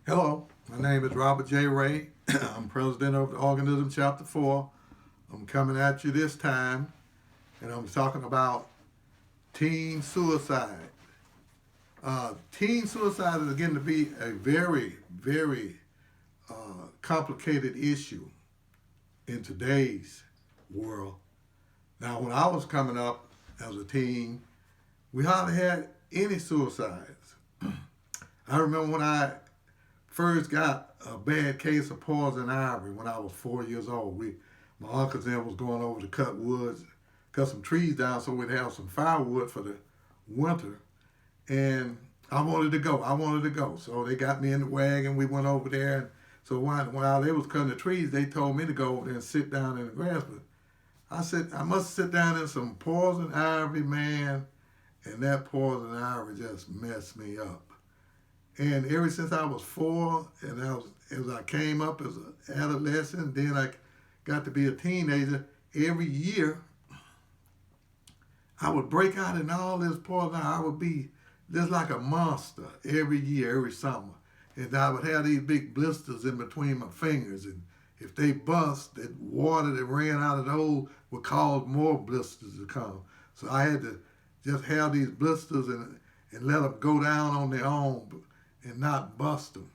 Hello, my name is Robert J. Ray. I'm president of the Organism Chapter 4. I'm coming at you this time, and I'm talking about teen suicide. Teen suicide is getting to be a very complicated issue in today's world. Now, when I was coming up as a teen, we hardly had any suicides. I remember when I first got a bad case of poison ivy when I was 4 years old. My uncles then was going over to cut some trees down so we'd have some firewood for the winter. And I wanted to go. I wanted to go. So they got me in the wagon. We went over there. And so while they was cutting the trees, they told me to go over there and sit down in the grass. But I said, I must sit down in some poison ivy, man. And that poison ivy just messed me up. And ever since I was 4, and as I came up as an adolescent, then I got to be a teenager, every year I would break out in all this poison. I would be just like a monster every year, every summer. And I would have these big blisters in between my fingers. And if they bust, the water that ran out of those would cause more blisters to come. So I had to just have these blisters and let them go down on their own and not bust them.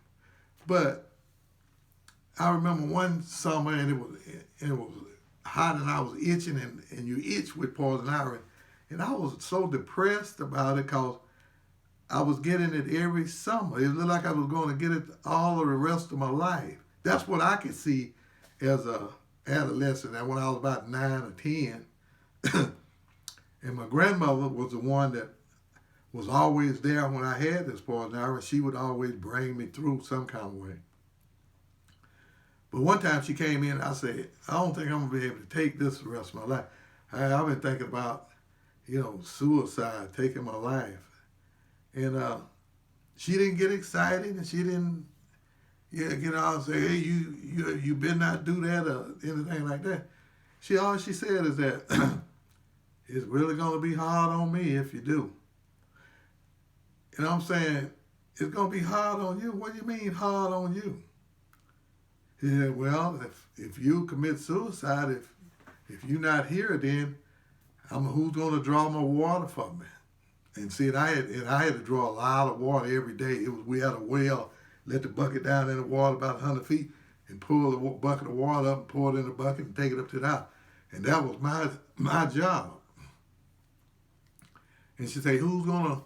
But I remember one summer, and it was hot, and I was itching, and you itch with poison ivy, and I was so depressed about it because I was getting it every summer. It looked like I was going to get it all of the rest of my life. That's what I could see as a adolescent. And when I was about 9 or 10, and my grandmother was the one that was always there when I had this poison ivy. She would always bring me through some kind of way. But one time she came in, I said, I don't think I'm going to be able to take this the rest of my life. I've been thinking about, suicide, taking my life. And she didn't get excited, and she didn't get out and say, hey, you better not do that or anything like that. All she said is that it's really going to be hard on me if you do. And I'm saying, it's going to be hard on you. What do you mean hard on you? He said, well, if you commit suicide, if you're not here, then who's going to draw my water for me? And see, I had to draw a lot of water every day. We had a well, let the bucket down in the water about 100 feet, and pull the bucket of water up and pour it in the bucket and take it up to the house. And that was my job. And she said, who's going to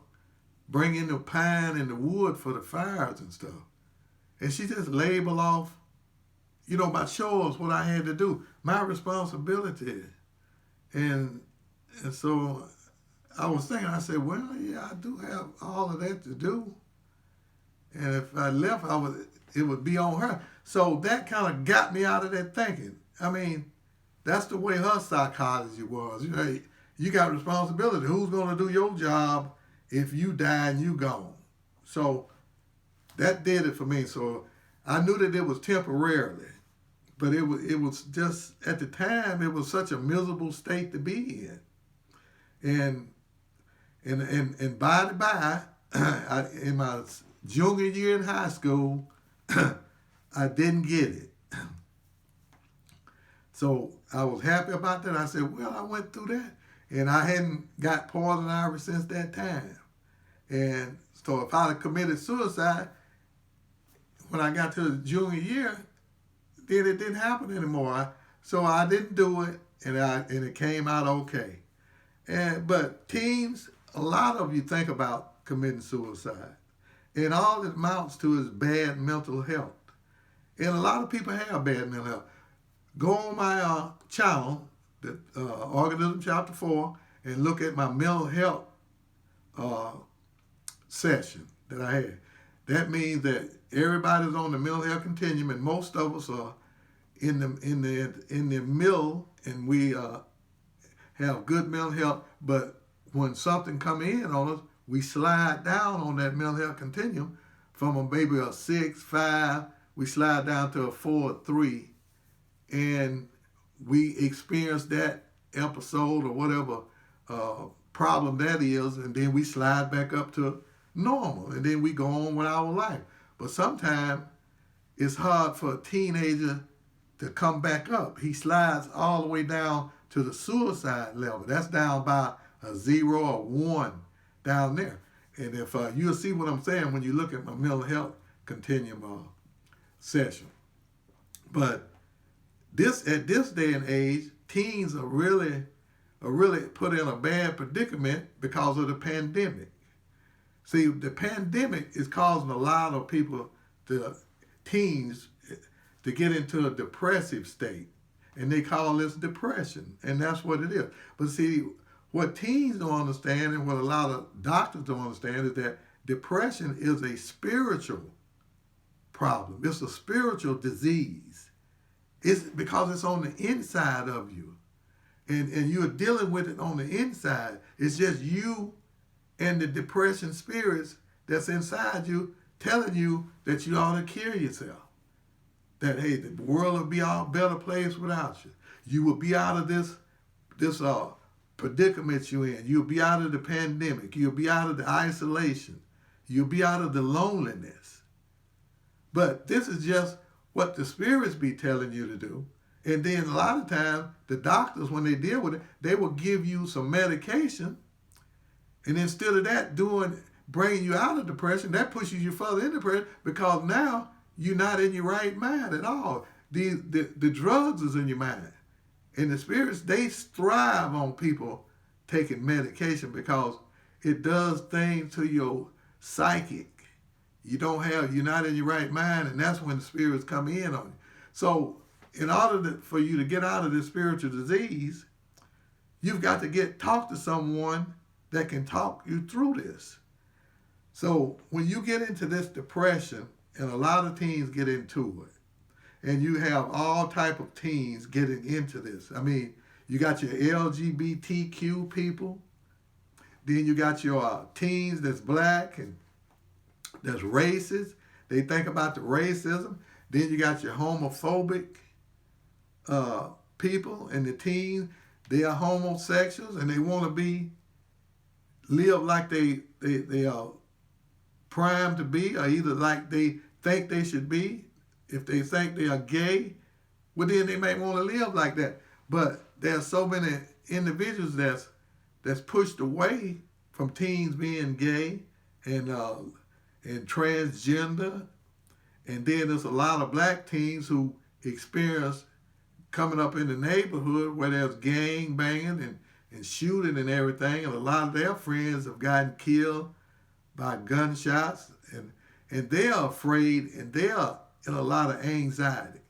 bring in the pine and the wood for the fires and stuff? And she just labeled off, my chores, what I had to do, my responsibility. And so I was thinking, I said, well, yeah, I do have all of that to do. And if I left, it would be on her. So that kind of got me out of that thinking. I mean, that's the way her psychology was. You got responsibility. Who's going to do your job if you die and you gone? So that did it for me. So I knew that it was temporarily, but it was just, at the time, it was such a miserable state to be in. And by the by, in my junior year in high school, I didn't get it. So I was happy about that. I said, well, I went through that. And I hadn't got poison ivy since that time. And so if I'd have committed suicide when I got to the junior year, then it didn't happen anymore. So I didn't do it, and it came out okay. But teens, a lot of you think about committing suicide. And all it amounts to is bad mental health. And a lot of people have bad mental health. Go on my channel, the Organism Chapter 4, and look at my mental health session that I had. That means that everybody's on the mental health continuum, and most of us are in the middle, and we have good mental health. But when something come in on us, we slide down on that mental health continuum from maybe a 6, 5, we slide down to a 4, 3, and we experience that episode or whatever problem that is, and then we slide back up to normal, and then we go on with our life. But sometimes it's hard for a teenager to come back up. He slides all the way down to the suicide level. That's down by a 0 or 1 down there. And if you'll see what I'm saying when you look at my mental health continuum session. But this at this day and age, teens are really put in a bad predicament because of the pandemic. See, the pandemic is causing a lot of teens to get into a depressive state. And they call this depression. And that's what it is. But see, what teens don't understand and what a lot of doctors don't understand is that depression is a spiritual problem. It's a spiritual disease. It's because it's on the inside of you. And you're dealing with it on the inside. It's just you and the depression spirits that's inside you telling you that you ought to kill yourself. That, hey, the world will be a better place without you. You will be out of this predicament you're in. You'll be out of the pandemic. You'll be out of the isolation. You'll be out of the loneliness. But this is just what the spirits be telling you to do. And then a lot of times, the doctors, when they deal with it, they will give you some medication. And instead of that bringing you out of depression, that pushes you further into depression because now you're not in your right mind at all. The drugs is in your mind. And the spirits, they thrive on people taking medication because it does things to your psychic. You're not in your right mind, and that's when the spirits come in on you. So in order for you to get out of this spiritual disease, you've got to talk to someone that can talk you through this. So when you get into this depression, and a lot of teens get into it, and you have all type of teens getting into this. I mean, you got your LGBTQ people, then you got your teens that's black and that's racist. They think about the racism. Then you got your homophobic people and the teens. They are homosexuals and they want to live like they are primed to be, or either like they think they should be. If they think they are gay, well then they may want to live like that. But there's so many individuals that's pushed away from teens being gay and transgender. And then there's a lot of black teens who experience coming up in the neighborhood where there's gang banging and shooting and everything. And a lot of their friends have gotten killed by gunshots. And they are afraid and they are in a lot of anxiety.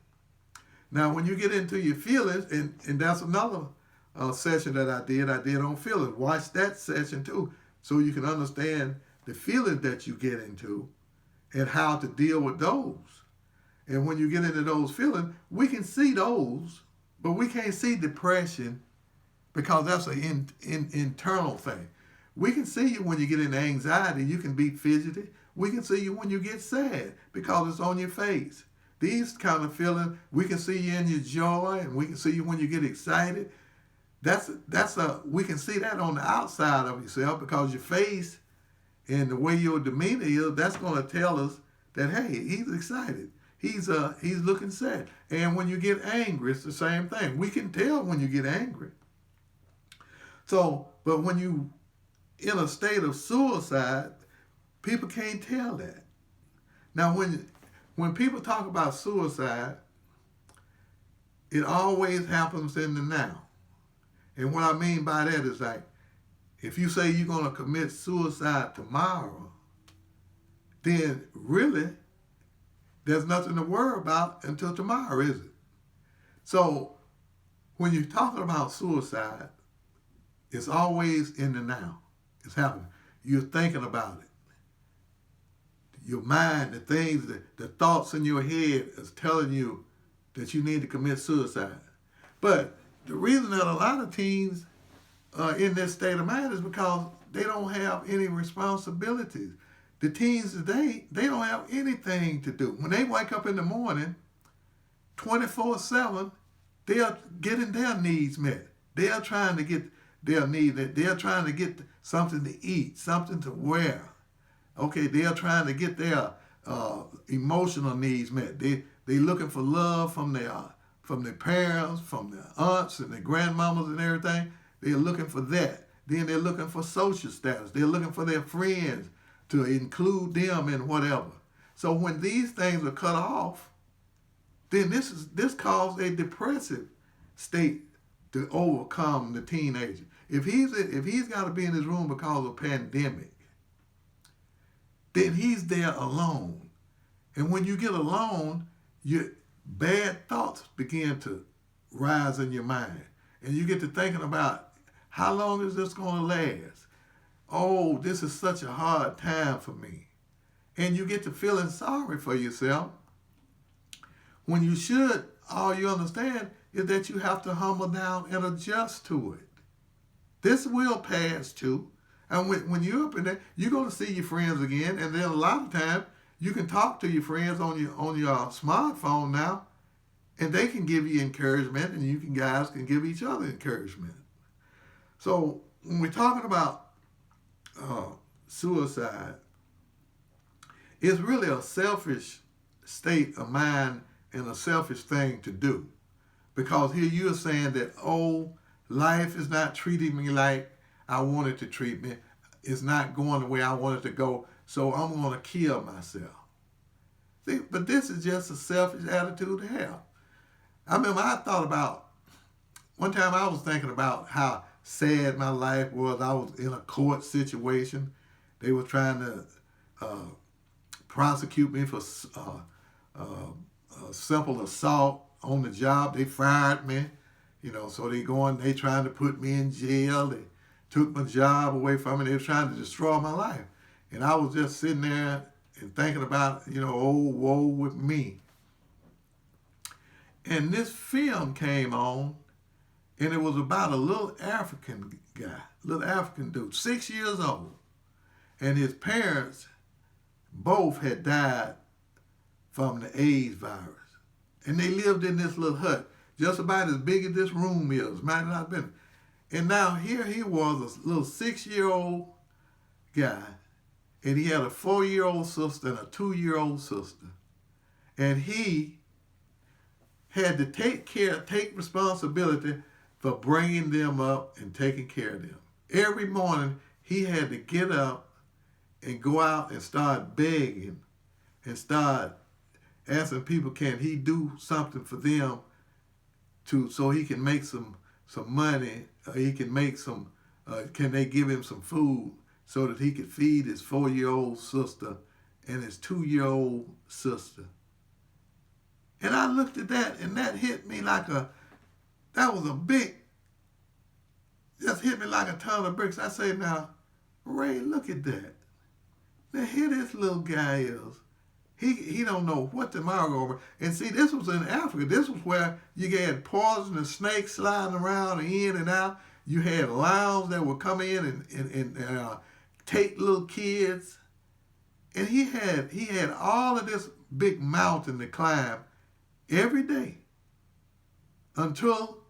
Now, when you get into your feelings, and that's another session that I did on feelings. Watch that session too, so you can understand the feelings that you get into and how to deal with those. And when you get into those feelings, we can see those, but we can't see depression because that's an internal thing. We can see you when you get into anxiety. You can be fidgety. We can see you when you get sad because it's on your face. These kind of feelings, we can see you in your joy, and we can see you when you get excited. We can see that on the outside of yourself because your face and the way your demeanor is, that's going to tell us that, hey, he's excited. He's looking sad. And when you get angry, it's the same thing. We can tell when you get angry. So, but when you in a state of suicide, people can't tell that. Now, when people talk about suicide, it always happens in the now. And what I mean by that is like, if you say you're going to commit suicide tomorrow, then really, there's nothing to worry about until tomorrow, is it? So, when you're talking about suicide, it's always in the now. It's happening. You're thinking about it. Your mind, the thoughts in your head is telling you that you need to commit suicide. But the reason that a lot of teens are in this state of mind is because they don't have any responsibilities. The teens today, they don't have anything to do. When they wake up in the morning, 24/7, they are getting their needs met. They are trying to get their needs met. They are trying to get something to eat, something to wear. Okay, they are trying to get their emotional needs met. They looking for love from their parents, from their aunts and their grandmamas and everything. They're looking for that. Then they're looking for social status. They're looking for their friends to include them in whatever. So when these things are cut off, then this causes a depressive state to overcome the teenager. If he's got to be in his room because of pandemic, then he's there alone. And when you get alone, your bad thoughts begin to rise in your mind. And you get to thinking about, how long is this going to last? Oh, this is such a hard time for me. And you get to feeling sorry for yourself when you should, all you understand is that you have to humble down and adjust to it. This will pass too. And when you're up in there, you're going to see your friends again. And then a lot of times, you can talk to your friends on your smartphone now, and they can give you encouragement, and you guys can give each other encouragement. So when we're talking about suicide, it's really a selfish state of mind and a selfish thing to do. Because here you're saying that, oh, life is not treating me like I want it to treat me. It's not going the way I want it to go, so I'm going to kill myself. See, but this is just a selfish attitude to have. I remember one time I was thinking about how sad my life was. I was in a court situation. They were trying to prosecute me for simple assault on the job. They fired me, so they trying to put me in jail. They took my job away from me. They were trying to destroy my life. And I was just sitting there and thinking about, oh, woe with me. And this film came on, and it was about a little African guy, little African dude, 6 years old. And his parents both had died from the AIDS virus. And they lived in this little hut, just about as big as this room is. Might not have been. And now here he was, a little 6-year-old guy, and he had a 4-year-old sister and a 2-year-old sister. And he had to take responsibility for bringing them up and taking care of them. Every morning, he had to get up and go out and start begging and start asking people, can he do something for them so he can make some money, he can make can they give him some food so that he could feed his 4-year-old sister and his 2-year-old sister. And I looked at that, and that hit me just hit me like a ton of bricks. I say, now, Ray, look at that. Now here this little guy is. He don't know what tomorrow over. And see, this was in Africa. This was where you had poisonous snakes sliding around in and out. You had lions that would come in and take little kids. And he had all of this big mountain to climb every day until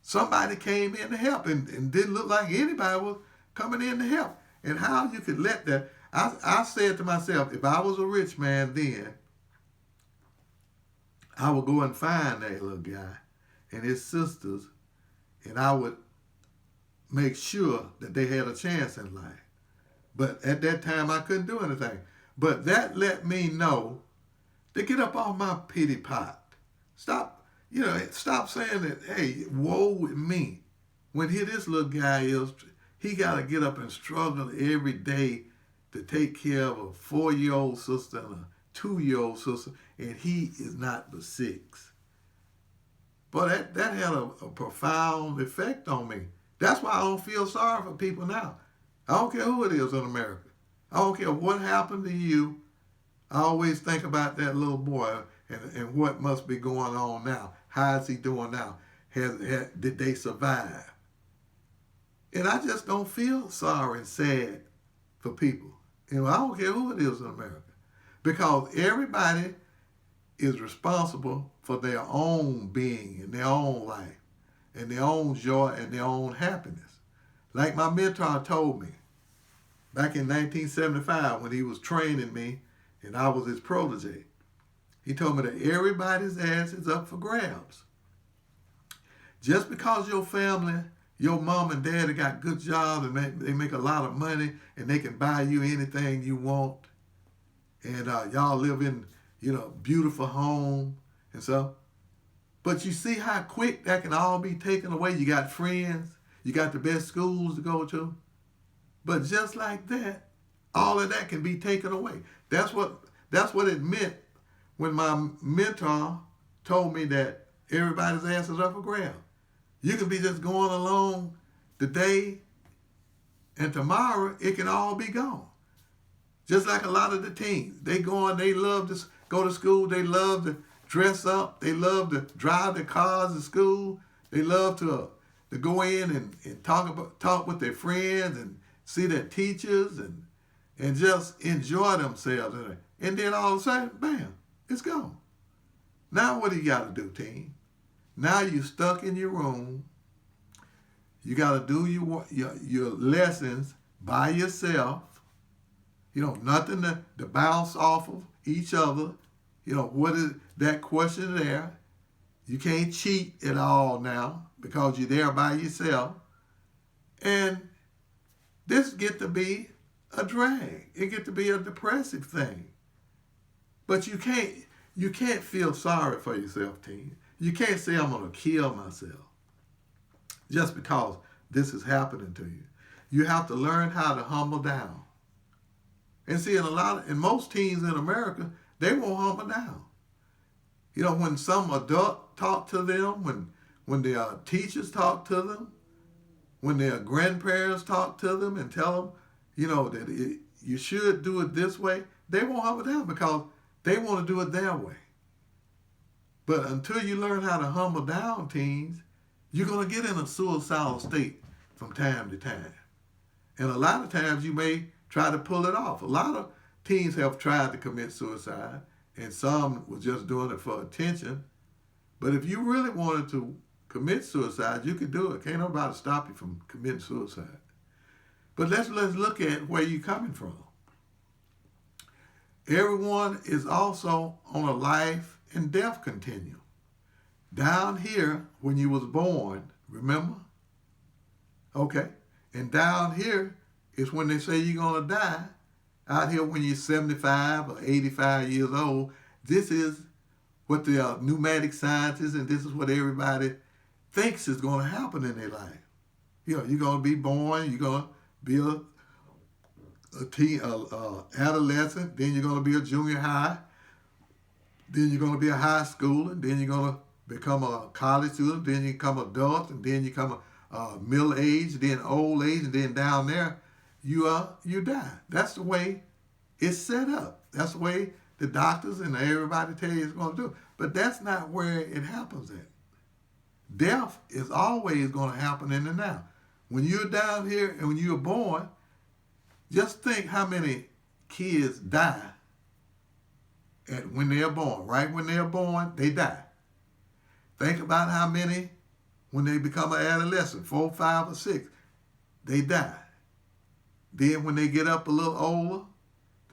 somebody came in to help, and didn't look like anybody was coming in to help. And how you could let that, I said to myself, if I was a rich man then, I would go and find that little guy and his sisters, and I would make sure that they had a chance in life. But at that time, I couldn't do anything. But that let me know to get up off my pity pot. Stop saying that, hey, woe with me. When here this little guy is, he got to get up and struggle every day to take care of a 4-year-old sister and a 2-year-old sister, and he is not but 6. But that had a profound effect on me. That's why I don't feel sorry for people now. I don't care who it is in America. I don't care what happened to you. I always think about that little boy and what must be going on now. How is he doing now? Did they survive? And I just don't feel sorry and sad for people. I don't care who it is in America. Because everybody is responsible for their own being and their own life and their own joy and their own happiness. Like my mentor told me back in 1975 when he was training me and I was his protege. He told me that everybody's ass is up for grabs. Just because your family, your mom and daddy got good jobs and they make a lot of money and they can buy you anything you want, and y'all live in, beautiful home and stuff. But you see how quick that can all be taken away. You got friends, you got the best schools to go to, but just like that, all of that can be taken away. That's what it meant when my mentor told me that everybody's ass is up for grabs. You can be just going along today, and tomorrow it can all be gone. Just like a lot of the teens, they love to go to school, they love to dress up, they love to drive their cars to school, they love to go in and talk with their friends and see their teachers and just enjoy themselves. And then all of a sudden, bam, it's gone. Now what do you got to do, teen? Now you're stuck in your room. You got to do your lessons by yourself. Nothing to bounce off of each other. What is that question there? You can't cheat at all now because you're there by yourself. And this get to be a drag. It get to be a depressive thing. But you can't feel sorry for yourself, teen. You can't say I'm going to kill myself just because this is happening to you. You have to learn how to humble down. And see, in most teens in America, they won't humble down. When some adult talk to them, when their teachers talk to them, when their grandparents talk to them and tell them, that you should do it this way, they won't humble down because they want to do it their way. But until you learn how to humble down, teens, you're going to get in a suicidal state from time to time. And a lot of times you may try to pull it off. A lot of teens have tried to commit suicide, and some were just doing it for attention. But if you really wanted to commit suicide, you could do it. Can't nobody stop you from committing suicide. But let's look at where you're coming from. Everyone is also on a life and death continuum. Down here, when you was born, remember? Okay. And down here is when they say you're going to die. Out here when you're 75 or 85 years old, this is what the pneumatic scientists and this is what everybody thinks is going to happen in their life. You're going to be born, you're going to be adolescent, then you're going to be a junior high, then you're going to be a high schooler, then you're going to become a college student, then you become adult, and then you become a middle age, then old age, and then down there you die. That's the way it's set up. That's the way the doctors and everybody tell you it's going to do. But that's not where it happens at. Death is always going to happen in the now. When you're down here and when you're born, just think how many kids die when they're born. Right when they're born, they die. Think about how many when they become an adolescent, 4, 5, or 6, they die. Then when they get up a little older,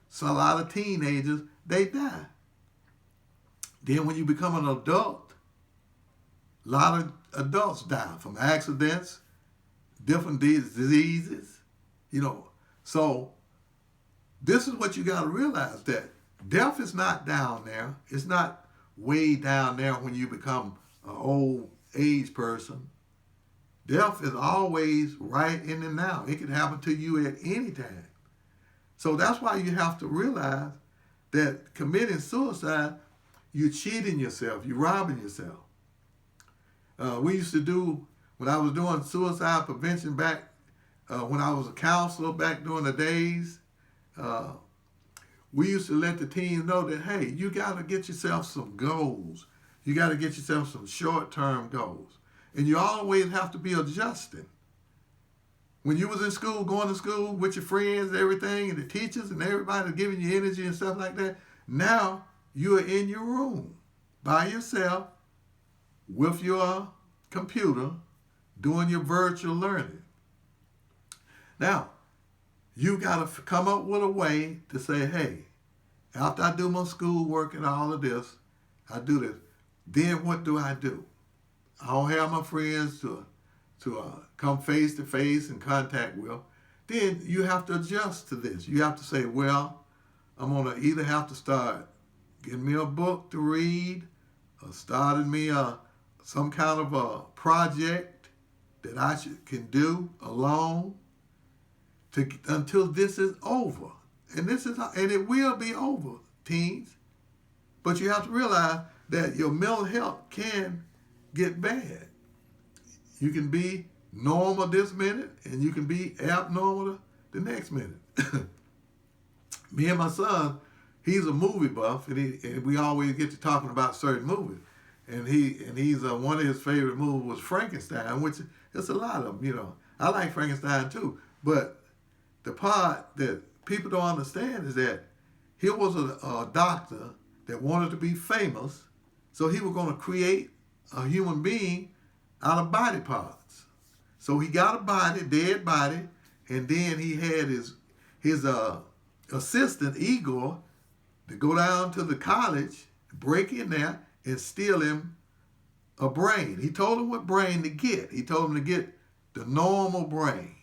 so a lot of teenagers, they die. Then when you become an adult, a lot of adults die from accidents, different diseases, So this is what you got to realize, that death is not down there. It's not way down there when you become an old age person. Death is always right in the now. It can happen to you at any time. So that's why you have to realize that committing suicide, you're cheating yourself, you're robbing yourself. We used to do, when I was doing suicide prevention back, when I was a counselor back during the days, we used to let the teens know that, hey, you got to get yourself some goals. You got to get yourself some short-term goals. And you always have to be adjusting. When you was in school, going to school with your friends, everything, and the teachers and everybody giving you energy and stuff like that, now you are in your room by yourself with your computer doing your virtual learning. Now, you got to come up with a way to say, hey, After I do my schoolwork and all of this, I do this. Then what do? I don't have my friends to come face to face and contact with. Then you have to adjust to this. You have to say, well, I'm gonna either have to start getting me a book to read, or starting me some kind of a project that can do alone until this is over. And it will be over, teens. But you have to realize that your mental health can get bad. You can be normal this minute, and you can be abnormal the next minute. Me and my son, he's a movie buff, and we always get to talking about certain movies. And he's one of his favorite movies was Frankenstein, which there's a lot of them. I like Frankenstein too, but the part that people don't understand is that he was a doctor that wanted to be famous, so he was going to create a human being out of body parts. So he got a body, dead body, and then he had his assistant Igor to go down to the college, break in there, and steal him a brain. He told him what brain to get. He told him to get the normal brain.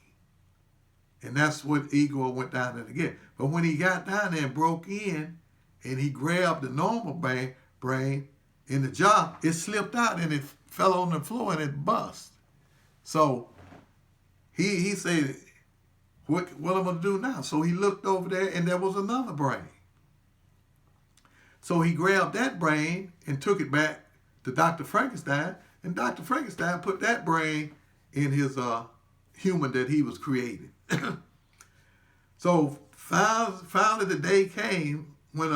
And that's what Igor went down there to get. But when he got down there and broke in, and he grabbed the normal brain in the jar, it slipped out and it fell on the floor and it bust. So he said, what am I going to do now? So he looked over there and there was another brain. So he grabbed that brain and took it back to Dr. Frankenstein, and Dr. Frankenstein put that brain in his human that he was creating. So finally the day came when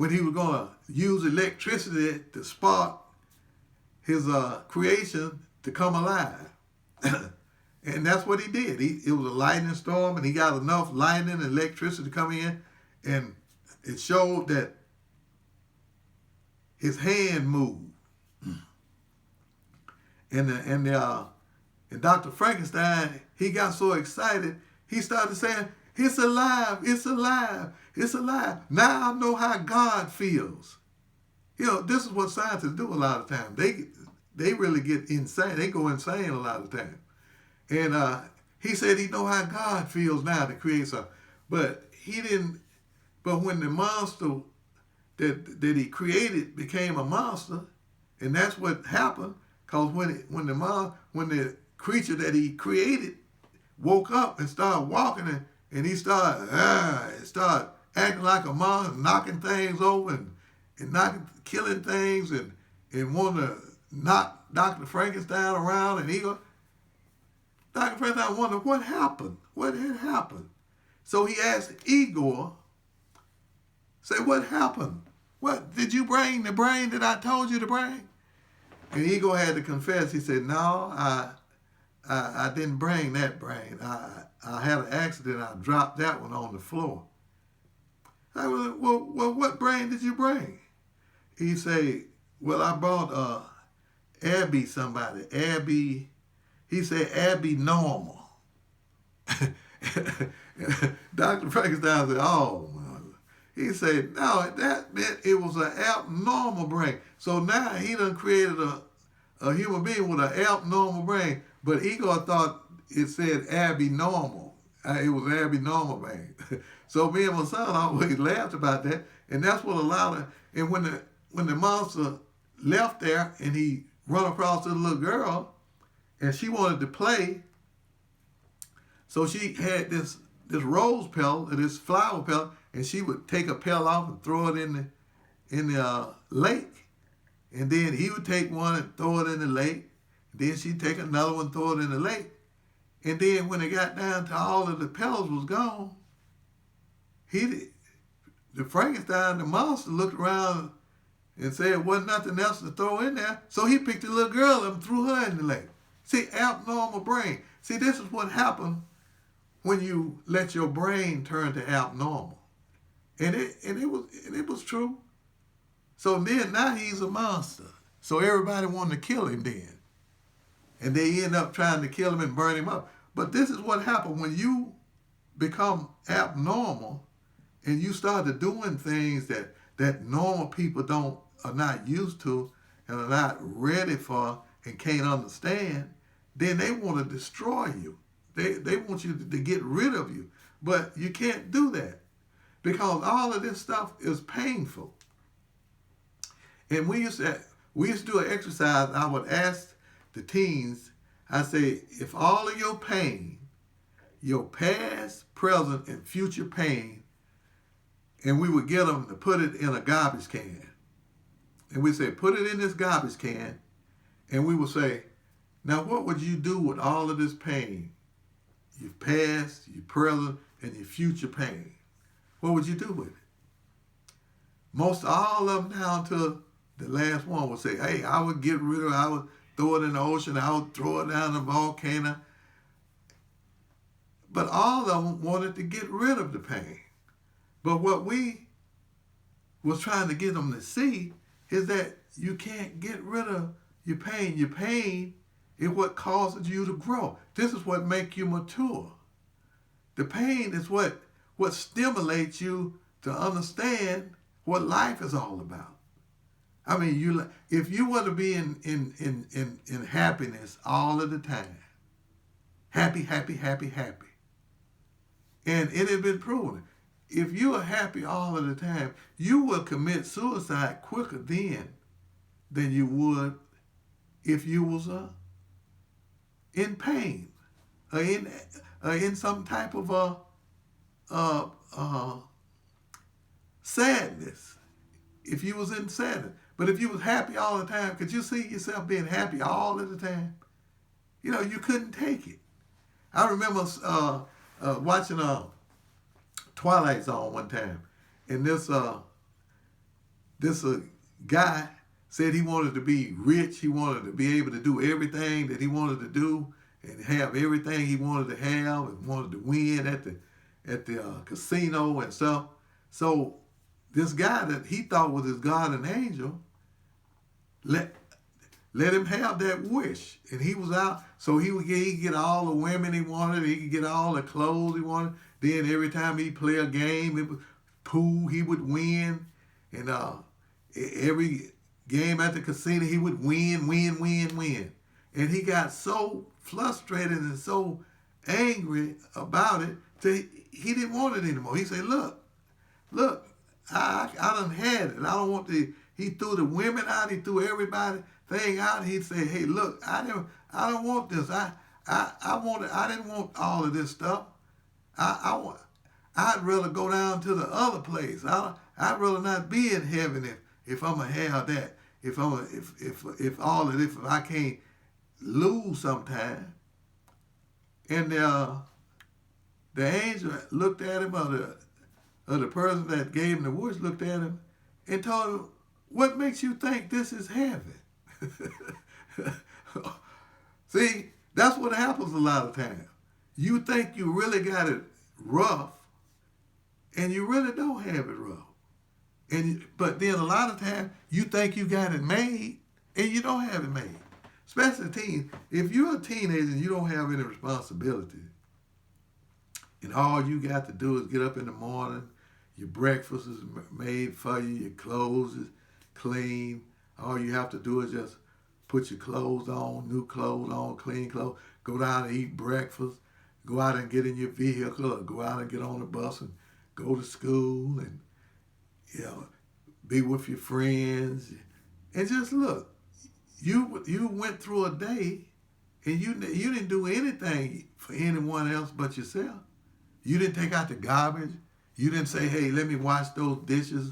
he was going to use electricity to spark his creation to come alive. And that's what he did. It was a lightning storm, and he got enough lightning and electricity to come in, and it showed that his hand moved. And Dr. Frankenstein, he got so excited, he started saying, "It's alive, it's alive, it's alive. Now I know how God feels." This is what scientists do a lot of times. They really get insane. They go insane a lot of times. And he said he know how God feels now to create something. But he didn't. But when the monster that he created became a monster, and that's what happened, because when the creature that he created woke up and started walking, and he started acting like a monster, knocking things over and killing things, and wanting to knock Dr. Frankenstein around, and Dr. Frankenstein wondered what happened, what had happened. So he asked Igor, say, what happened? What, did you bring the brain that I told you to bring? And Igor had to confess. He said, no, I didn't bring that brain. I had an accident. I dropped that one on the floor. I was, well, what brain did you bring? He said, well, I brought Abby somebody. Abby, he said, Abby normal. Dr. Frankenstein said, oh, he said, no, that meant it was an abnormal brain. So now he done created a human being with an abnormal brain, but Igor thought it said Abby normal. It was Abby normal brain. So me and my son always laughed about that, and that's what allowed it. And when the monster left there and he run across this little girl, and she wanted to play, so she had this rose petal, this flower petal, and she would take a petal off and throw it in the lake. And then he would take one and throw it in the lake. Then she'd take another one and throw it in the lake. And then when it got down to all of the petals was gone, the Frankenstein, the monster, looked around and said, wasn't nothing else to throw in there. So he picked the little girl up and threw her in the lake. See, abnormal brain. See, this is what happened when you let your brain turn to abnormal. And it was true. So then now he's a monster. So everybody wanted to kill him then. And they end up trying to kill him and burn him up. But this is what happened when you become abnormal and you started doing things that normal people are not used to and are not ready for and can't understand, then they want to destroy you. They want you to get rid of you. But you can't do that because all of this stuff is painful. And we used to do an exercise. I would ask the teens, I say, if all of your pain, your past, present, and future pain, and we would get them to put it in a garbage can. And we say, put it in this garbage can. And we would say, now what would you do with all of this pain? Your past, your present, and your future pain. What would you do with it? Most all of them down to the last one would say, hey, I would get rid of it. I would throw it in the ocean. I would throw it down the volcano. But all of them wanted to get rid of the pain. But what we was trying to get them to see is that you can't get rid of your pain. Your pain is what causes you to grow. This is what makes you mature. The pain is what stimulates you to understand what life is all about. I mean, if you want to be in happiness all of the time, happy, happy, happy, happy, and it has been proven, if you are happy all of the time, you will commit suicide quicker than you would if you was in pain or in some type of sadness. If you was in sadness. But if you was happy all the time, could you see yourself being happy all of the time? You know, you couldn't take it. I remember watching Twilight Zone one time, and this guy said he wanted to be rich. He wanted to be able to do everything that he wanted to do and have everything he wanted to have and wanted to win at the casino and stuff. So this guy that he thought was his guardian angel let him have that wish, and he was out. So he could get all the women he wanted. He could get all the clothes he wanted. Then every time he play a game, it was pool, he would win, and every game at the casino he would win. And he got so frustrated and so angry about it that he didn't want it anymore. He said, look, I done had it. I don't want to. He threw the women out. He threw everybody thing out. He'd say, hey, look, I don't want this. I didn't want all of this stuff. I'd rather go down to the other place. I'd rather not be in heaven if I'm gonna have that. If all of this, if I can't lose sometime. And the angel looked at him, or the person that gave him the wish looked at him and told him, what makes you think this is heaven? See, that's what happens a lot of times. You think you really got it rough, and you really don't have it rough. But then a lot of times you think you got it made, and you don't have it made. Especially teens. If you're a teenager and you don't have any responsibility, and all you got to do is get up in the morning, your breakfast is made for you, your clothes is clean. All you have to do is just put your clothes on, new clothes on, clean clothes, go down and eat breakfast, go out and get in your vehicle, or go out and get on the bus and go to school, and be with your friends, and just look. You went through a day, and you didn't do anything for anyone else but yourself. You didn't take out the garbage. You didn't say, hey, let me wash those dishes,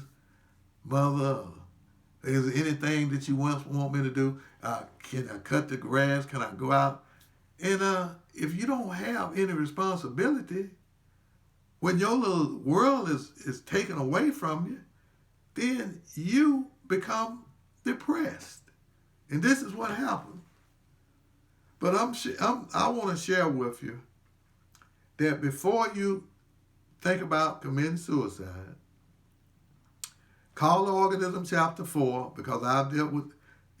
mother. Is there anything that you want me to do? Can I cut the grass? Can I go out? And if you don't have any responsibility, when your little world is taken away from you, then you become depressed. And this is what happens. But I want to share with you that before you think about committing suicide, call the organism chapter 4, because I've dealt with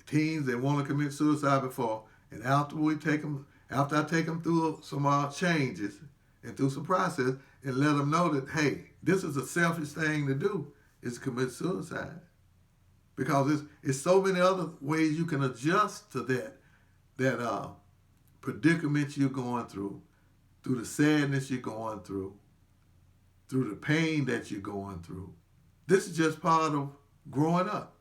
teens that want to commit suicide before, and after I take them through some changes and through some process, and let them know that, hey, this is a selfish thing to do, is to commit suicide. Because it's so many other ways you can adjust to that predicament you're going through the sadness you're going through the pain that you're going through. This is just part of growing up.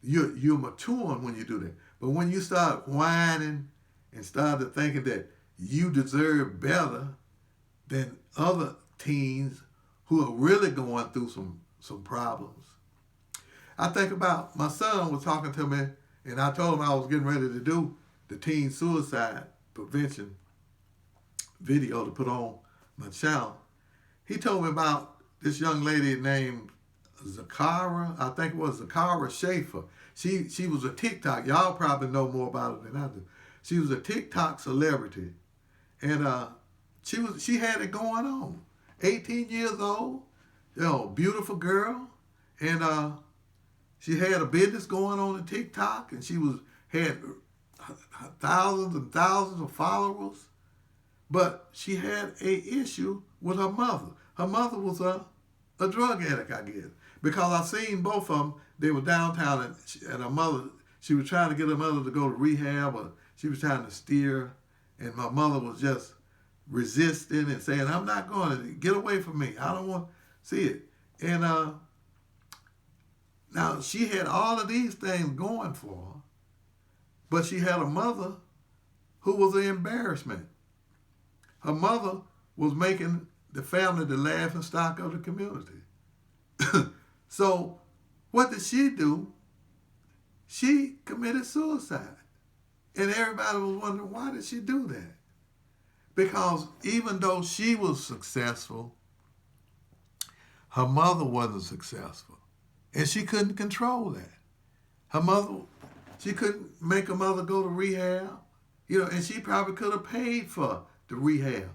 You're maturing when you do that. But when you start whining and start thinking that you deserve better than other teens who are really going through some problems. I think about my son was talking to me, and I told him I was getting ready to do the teen suicide prevention video to put on my channel. He told me about this young lady named Zakara. I think it was Zakara Schaefer. She was a TikTok. Y'all probably know more about her than I do. She was a TikTok celebrity, and she had it going on. 18 years old, beautiful girl, and she had a business going on in TikTok, and she had thousands and thousands of followers. But she had a issue with her mother. Her mother was a drug addict, I guess, because I seen both of them. They were downtown, and her mother, she was trying to get her mother to go to rehab, or she was trying to steer, and my mother was just resisting and saying, "I'm not going to, get away from me. I don't want to see it." And now she had all of these things going for her, but she had a mother who was an embarrassment. Her mother was making the family the laughing stock of the community. So what did she do? She committed suicide. And everybody was wondering, why did she do that? Because even though she was successful, her mother wasn't successful. And she couldn't control that. Her mother, she couldn't make her mother go to rehab, and she probably could have paid for the rehab.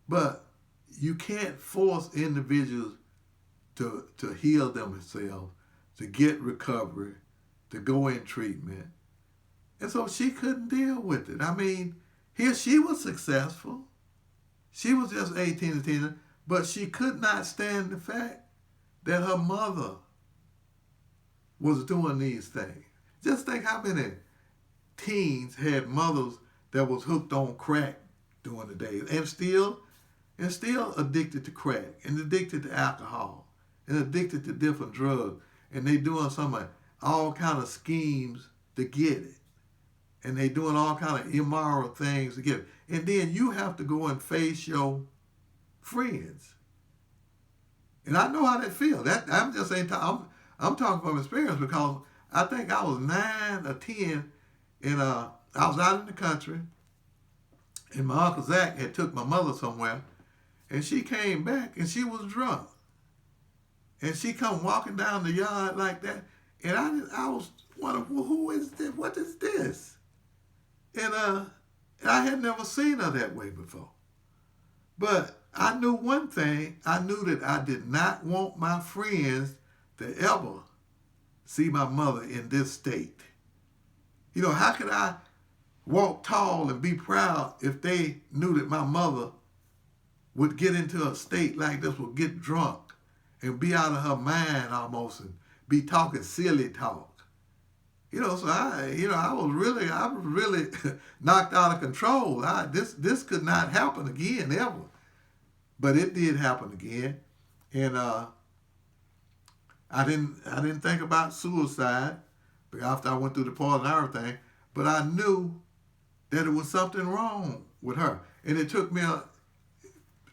But you can't force individuals to heal themselves, to get recovery, to go in treatment. And so she couldn't deal with it. I mean, here she was successful. She was just 18 or 10, but she could not stand the fact that her mother was doing these things. Just think how many teens had mothers that was hooked on crack during the day and still addicted to crack and addicted to alcohol and addicted to different drugs. And they doing all kind of schemes to get it. And they doing all kind of immoral things to get it. And then you have to go and face your friends. And I know how that feels. I'm just saying, I'm talking from experience, because I think I was 9 or 10, and I was out in the country, and my Uncle Zach had took my mother somewhere, and she came back, and she was drunk. And she come walking down the yard like that, and I was wondering, well, who is this? What is this? And I had never seen her that way before. But I knew one thing. I knew that I did not want my friends to ever see my mother in this state. How could I walk tall and be proud if they knew that my mother would get into a state like this, would get drunk and be out of her mind almost and be talking silly talk. So I was really knocked out of control. This could not happen again ever. But it did happen again. And I didn't think about suicide after I went through the poison and everything, but I knew that it was something wrong with her. And it took me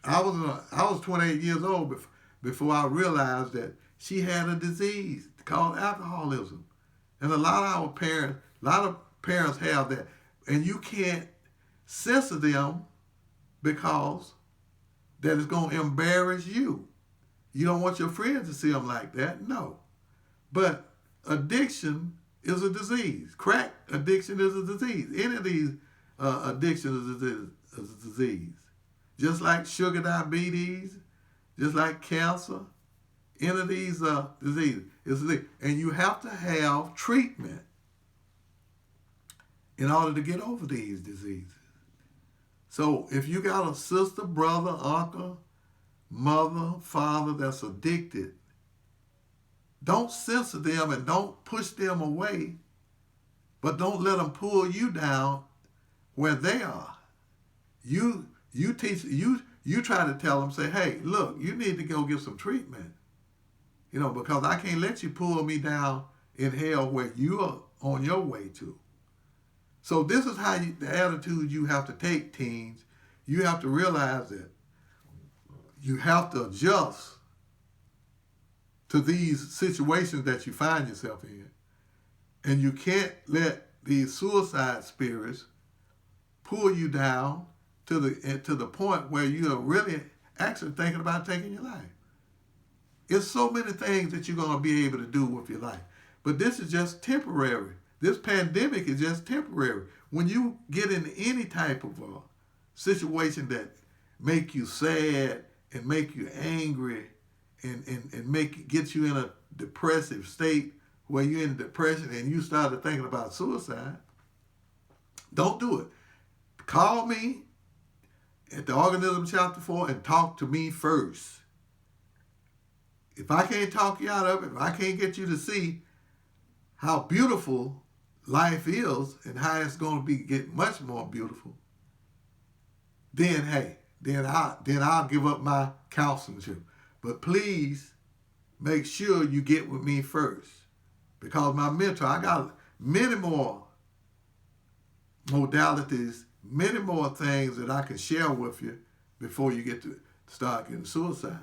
I was 28 years old before I realized that she had a disease called alcoholism. And a lot of parents have that. And you can't censor them because that is going to embarrass you. You don't want your friends to see them like that, no. But addiction is a disease. Crack addiction is a disease. Any of these addictions is a disease. Just like sugar diabetes, just like cancer, any of these diseases is a disease. And you have to have treatment in order to get over these diseases. So if you got a sister, brother, uncle, mother, father that's addicted, don't censor them and don't push them away, but don't let them pull you down where they are. You teach you try to tell them, say, hey, look, you need to go get some treatment. Because I can't let you pull me down in hell where you are on your way to. So this is the attitude you have to take, teens. You have to realize that you have to adjust to these situations that you find yourself in. And you can't let these suicide spirits pull you down to the point where you are really actually thinking about taking your life. There's so many things that you're going to be able to do with your life. But this is just temporary. This pandemic is just temporary. When you get into any type of situation that make you sad and make you angry and get you in a depressive state where you're in depression and you started thinking about suicide, don't do it. Call me at the Organism Chapter 4 and talk to me first. If I can't talk you out of it, if I can't get you to see how beautiful life is and how it's going to get much more beautiful, then I'll give up my counselorship. But please make sure you get with me first, because my mentor, I got many more modalities, many more things that I can share with you before you get to start getting suicide.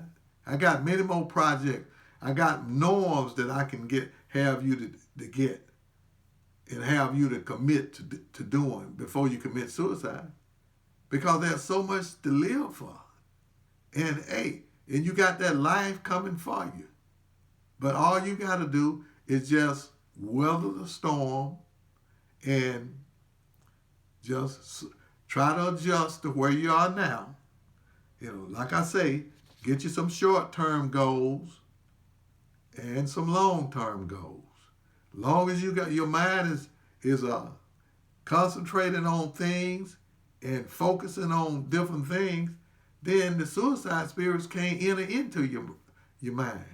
I got many more projects. I got norms that I can have you to get and have you to commit to doing before you commit suicide, because there's so much to live for. And you got that life coming for you. But all you got to do is just weather the storm and just try to adjust to where you are now. Like I say, get you some short-term goals and some long-term goals. Long as you got your mind is concentrating on things and focusing on different things, then the suicide spirits can't enter into your mind,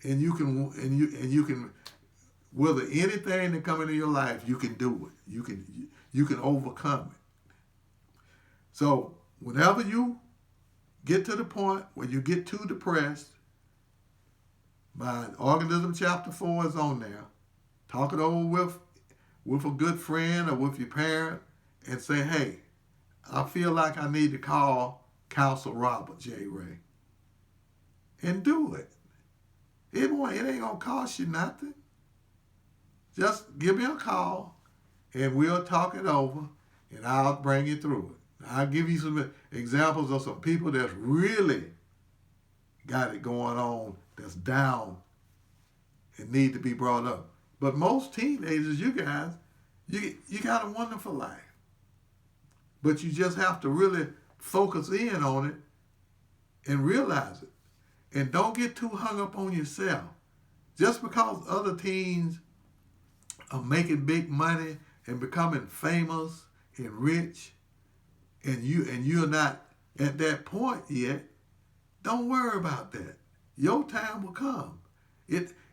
and you can whether anything that come into your life, you can do it. You can overcome it. So whenever you get to the point where you get too depressed, my Organism Chapter 4 is on there. Talk it over with a good friend or with your parent and say, hey, I feel like I need to call Counsel Robert J. Ray. And do it. It ain't going to cost you nothing. Just give me a call and we'll talk it over and I'll bring you through it. I'll give you some examples of some people that's really got it going on, that's down and need to be brought up. But most teenagers, you guys, you got a wonderful life. But you just have to really focus in on it and realize it. And don't get too hung up on yourself. Just because other teens are making big money and becoming famous and rich, and you're not at that point yet, don't worry about that. Your time will come.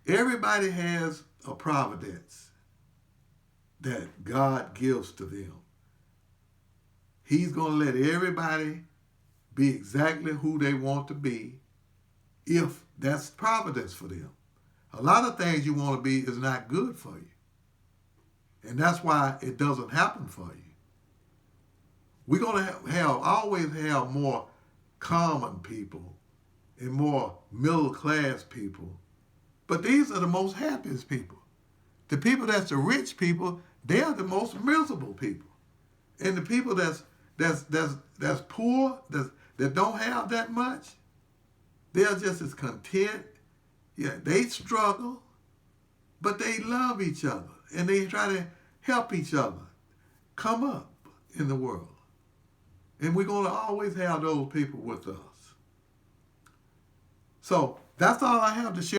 Everybody has a providence that God gives to them. He's going to let everybody be exactly who they want to be if that's providence for them. A lot of things you want to be is not good for you. And that's why it doesn't happen for you. We're going to always have more common people and more middle class people. But these are the most happiest people. The people that's the rich people, they are the most miserable people. And the people that's poor, that don't have that much, they're just as content. Yeah, they struggle, but they love each other and they try to help each other come up in the world. And we're going to always have those people with us. So that's all I have to share.